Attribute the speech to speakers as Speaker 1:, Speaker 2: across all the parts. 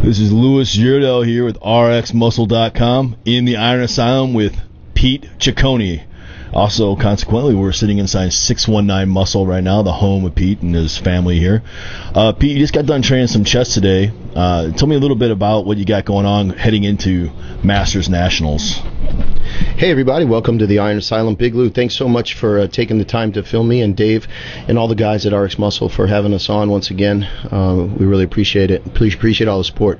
Speaker 1: This is Louis Yurdell here with RxMuscle.com in the Iron Asylum with Pete Ciccone. Also, consequently, we're sitting inside 619 Muscle right now, the home of Pete and his family here. Pete, you just got done training some chest today. Tell me a little bit about what you got going on heading into Masters Nationals.
Speaker 2: Hey everybody, welcome to the Iron Asylum. Big Lou, thanks so much for taking the time to film me, and Dave and all the guys at RX Muscle for having us on once again. We really appreciate it. Please appreciate all the support.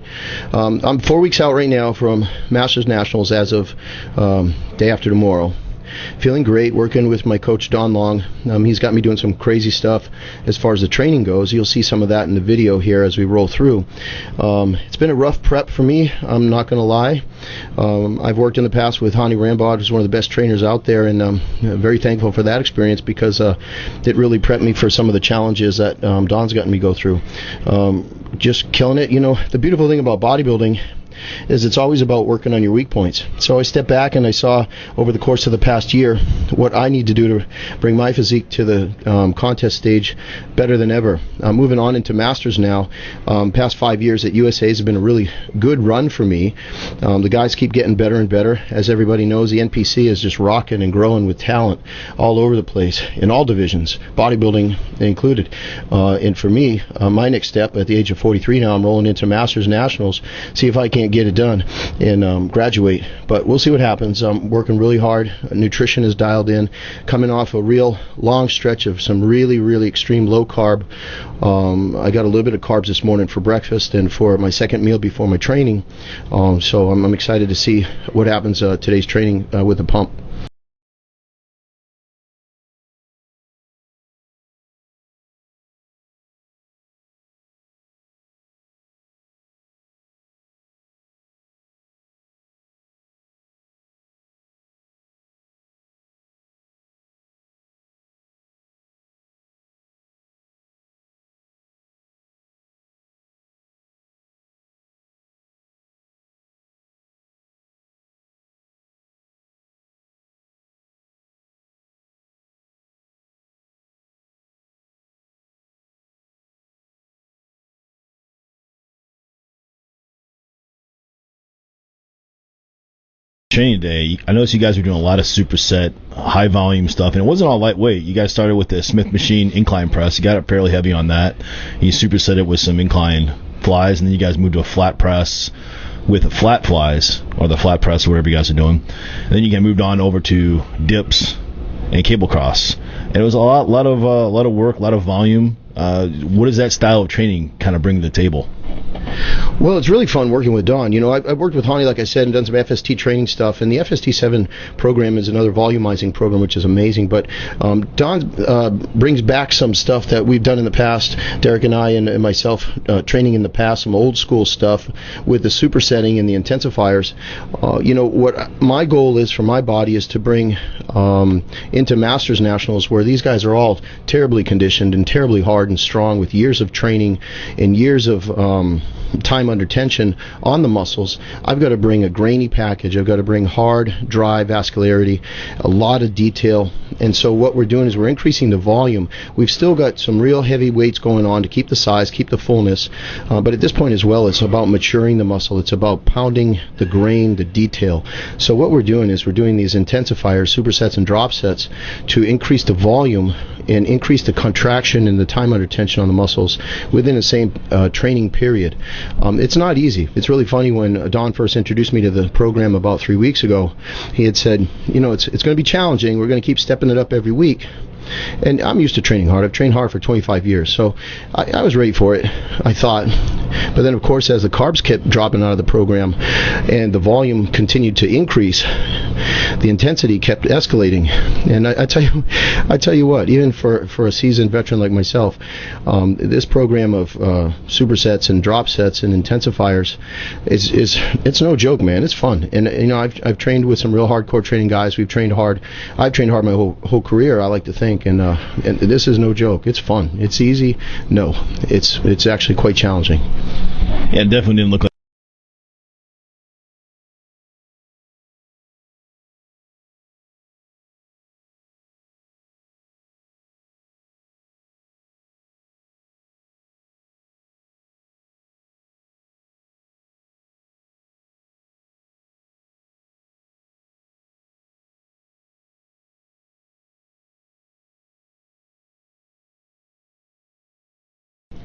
Speaker 2: I'm 4 weeks out right now from Masters Nationals as of day after tomorrow. Feeling great, working with my coach Don Long. He's got me doing some crazy stuff as far as the training goes. You'll see some of that in the video here as we roll through. It's been a rough prep for me, I'm not going to lie. I've worked in the past with Hani Rambod, who's one of the best trainers out there, and I'm very thankful for that experience because it really prepped me for some of the challenges that Don's gotten me go through. Just killing it. You know, the beautiful thing about bodybuilding is it's always about working on your weak points. So I stepped back and I saw over the course of the past year what I need to do to bring my physique to the contest stage better than ever. Moving on into Masters now, past 5 years at USA has been a really good run for me. The guys keep getting better and better. As everybody knows, the NPC is just rocking and growing with talent all over the place in all divisions, bodybuilding included. And for me, my next step at the age of 43 now, I'm rolling into Masters Nationals, see if I can't get it done and graduate. But we'll see what happens. I'm working really hard. Nutrition is dialed in, coming off a real long stretch of some really extreme low carb. I got a little bit of carbs this morning for breakfast and for my second meal before my training. So I'm excited to see what happens today's training with the pump.
Speaker 1: Training day, I noticed you guys were doing a lot of superset, high volume stuff, and it wasn't all lightweight. You guys started with the Smith machine incline press. You got it fairly heavy on that. You superset it with some incline flies, and then you guys moved to a flat press with flat flies, or the flat press, or whatever you guys are doing. And then you moved on over to dips and cable cross. And it was a lot of work, a lot of volume. What does that style of training kind of bring to the table?
Speaker 2: Well, it's really fun working with Don. You know, I've worked with Hani, like I said, and done some FST training stuff, and the FST7 program is another volumizing program, which is amazing. But Don brings back some stuff that we've done in the past, Derek and I and myself, training in the past, some old school stuff with the supersetting and the intensifiers. You know, what my goal is for my body is to bring into Masters Nationals, where these guys are all terribly conditioned and terribly hard and strong with years of training and years of time under tension on the muscles. I've got to bring a grainy package. I've got to bring hard, dry vascularity, a lot of detail. And so what we're doing is we're increasing the volume. We've still got some real heavy weights going on to keep the size, keep the fullness. But at this point as well, it's about maturing the muscle. It's about pounding the grain, the detail. So what we're doing is we're doing these intensifiers, supersets and drop sets, to increase the volume and increase the contraction and the time under tension on the muscles within the same training period. It's not easy. It's really funny. When Don first introduced me to the program about 3 weeks ago, he had said, you know, it's going to be challenging. We're going to keep stepping it up every week. And I'm used to training hard. I've trained hard for 25 years, so I was ready for it, I thought. But then, of course, as the carbs kept dropping out of the program and the volume continued to increase, the intensity kept escalating. And I tell you what, even for a seasoned veteran like myself, this program of supersets and drop sets and intensifiers it's no joke, man. It's fun. And you know, I've trained with some real hardcore training guys. We've trained hard. I've trained hard my whole career, I like to think. And this is no joke. It's fun. It's easy. No, it's actually quite challenging.
Speaker 1: Yeah, it definitely didn't look like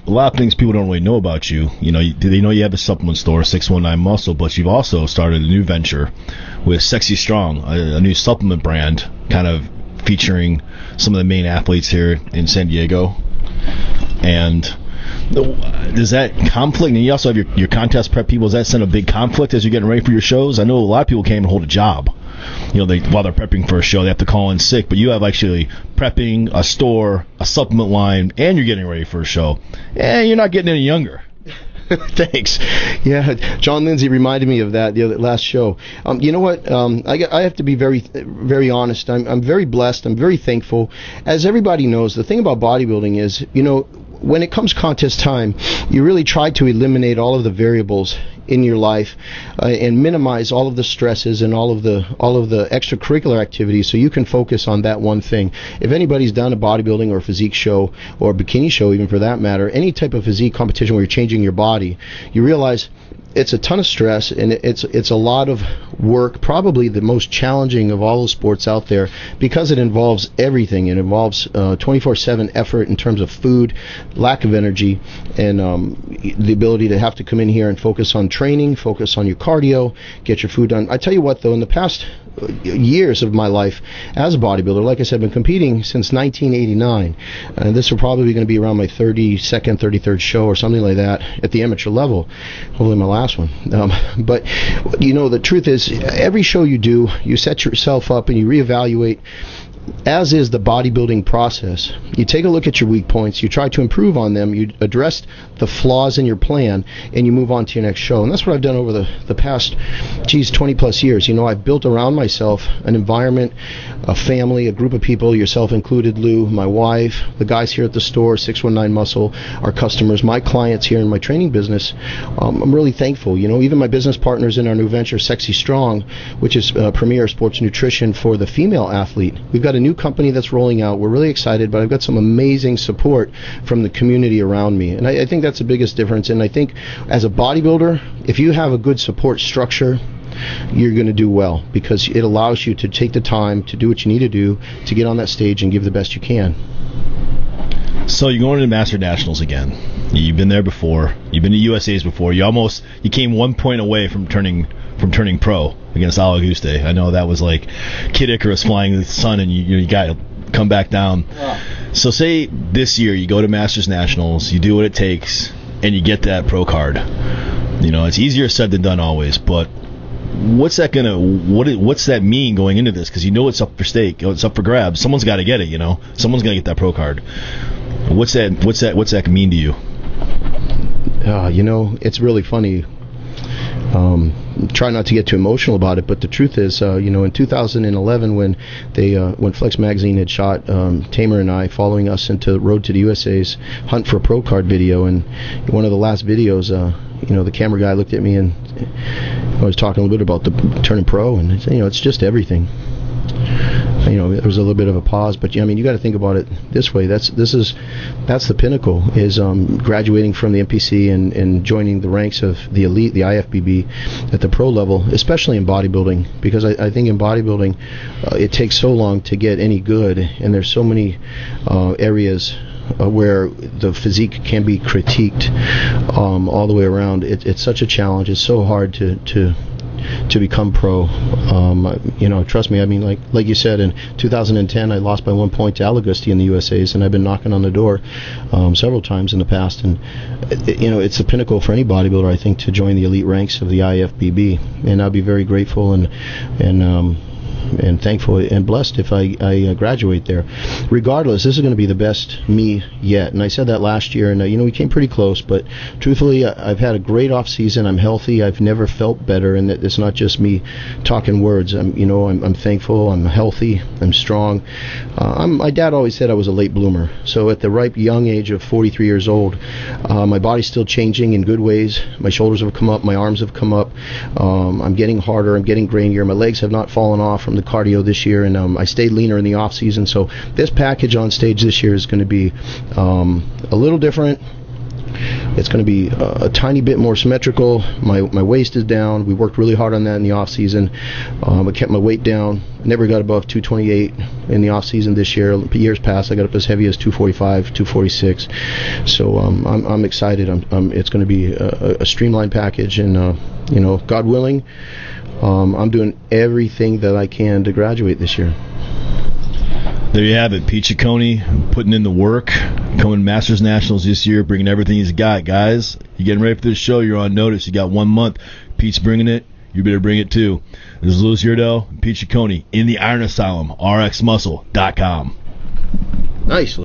Speaker 1: a lot of things people don't really know about you. You know, they know you have a supplement store, 619 Muscle, but you've also started a new venture with Sexy Strong, a new supplement brand, kind of featuring some of the main athletes here in San Diego. And does that conflict, and you also have your contest prep people, does that send a big conflict as you're getting ready for your shows? I know a lot of people can't even hold a job. You know, while they're prepping for a show, they have to call in sick, but you have actually prepping, a store, a supplement line, and you're getting ready for a show. And you're not getting any younger.
Speaker 2: Thanks. Yeah, John Lindsay reminded me of that the last show. You know what? I have to be very, very honest. I'm very blessed. I'm very thankful. As everybody knows, the thing about bodybuilding is, you know, when it comes contest time, you really try to eliminate all of the variables in your life and minimize all of the stresses and all of the extracurricular activities, so you can focus on that one thing. If anybody's done a bodybuilding or physique show, or a bikini show even for that matter, any type of physique competition where you're changing your body, you realize it's a ton of stress, and it's a lot of work, probably the most challenging of all the sports out there, because it involves everything. It involves 24/7 effort in terms of food, lack of energy, and the ability to have to come in here and focus on training, focus on your cardio, get your food done. I tell you what, though, in the past years of my life as a bodybuilder, like I said, I've been competing since 1989, and this will probably going to be around my 32nd, 33rd show or something like that at the amateur level, hopefully my last one. But you know, the truth is, every show you do, you set yourself up and you reevaluate, as is the bodybuilding process. You take a look at your weak points, you try to improve on them, you address the flaws in your plan, and you move on to your next show. And that's what I've done over the past 20 plus years. You know, I've built around myself an environment, a family, a group of people, yourself included, Lou, my wife, the guys here at the store, 619 Muscle, our customers, my clients here in my training business. I'm really thankful. You know, even my business partners in our new venture, Sexy Strong, which is premier sports nutrition for the female athlete. We've got a new company that's rolling out. We're really excited, but I've got some amazing support from the community around me, and I think that's the biggest difference. And I think as a bodybuilder, if you have a good support structure, you're going to do well, because it allows you to take the time to do what you need to do to get on that stage and give the best you can.
Speaker 1: So you're going to the Master Nationals again. You've been there before. You've been to USA's before. You came 1 point away from turning pro against Auguste. I know that was like Kid Icarus flying the sun, and you got to come back down. Yeah. So say this year you go to Masters Nationals, you do what it takes, and you get that pro card. You know, it's easier said than done always, but what's that mean going into this? Because you know it's up for stake, it's up for grabs. Someone's got to get it. You know, someone's got to get that pro card. What's that mean to you?
Speaker 2: You know, it's really funny. Try not to get too emotional about it, but the truth is, you know, in 2011, when Flex Magazine had shot Tamer and I, following us into Road to the USA's Hunt for a Pro Card video, and one of the last videos, you know, the camera guy looked at me and I was talking a little bit about the turning pro, and he said, you know, it's just everything. You know, there was a little bit of a pause, but I mean, you got to think about it this way. That's the pinnacle, is graduating from the NPC and joining the ranks of the elite, the IFBB, at the pro level, especially in bodybuilding, because I think in bodybuilding it takes so long to get any good, and there's so many areas where the physique can be critiqued all the way around. It's such a challenge. It's so hard to become pro. You know, trust me, I mean, like you said, in 2010 I lost by 1 point to Auguste in the USA's, and I've been knocking on the door several times in the past, and you know, it's the pinnacle for any bodybuilder, I think, to join the elite ranks of the IFBB, and I'll be very grateful and thankful and blessed if I graduate there. Regardless, this is going to be the best me yet, and I said that last year, and you know, we came pretty close, but truthfully, I've had a great off season. I'm healthy. I've never felt better, and it's not just me talking words. I'm thankful. I'm healthy. I'm strong. My dad always said I was a late bloomer, so at the ripe young age of 43 years old, my body's still changing in good ways. My shoulders have come up, my arms have come up. I'm getting harder. I'm getting grainier. My legs have not fallen off from the cardio this year, and I stayed leaner in the off season. So this package on stage this year is going to be a little different. It's going to be a tiny bit more symmetrical. My waist is down. We worked really hard on that in the off season. I kept my weight down. Never got above 228 in the off season this year. Years past, I got up as heavy as 245, 246. So I'm excited. It's going to be a streamlined package, and God willing, I'm doing everything that I can to graduate this year.
Speaker 1: There you have it. Pete Ciccone putting in the work, coming Masters Nationals this year, bringing everything he's got. Guys, you getting ready for this show, you're on notice. You got 1 month. Pete's bringing it. You better bring it too. This is Louis Yurdo, Pete Ciccone in the Iron Asylum, rxmuscle.com.
Speaker 2: Nice.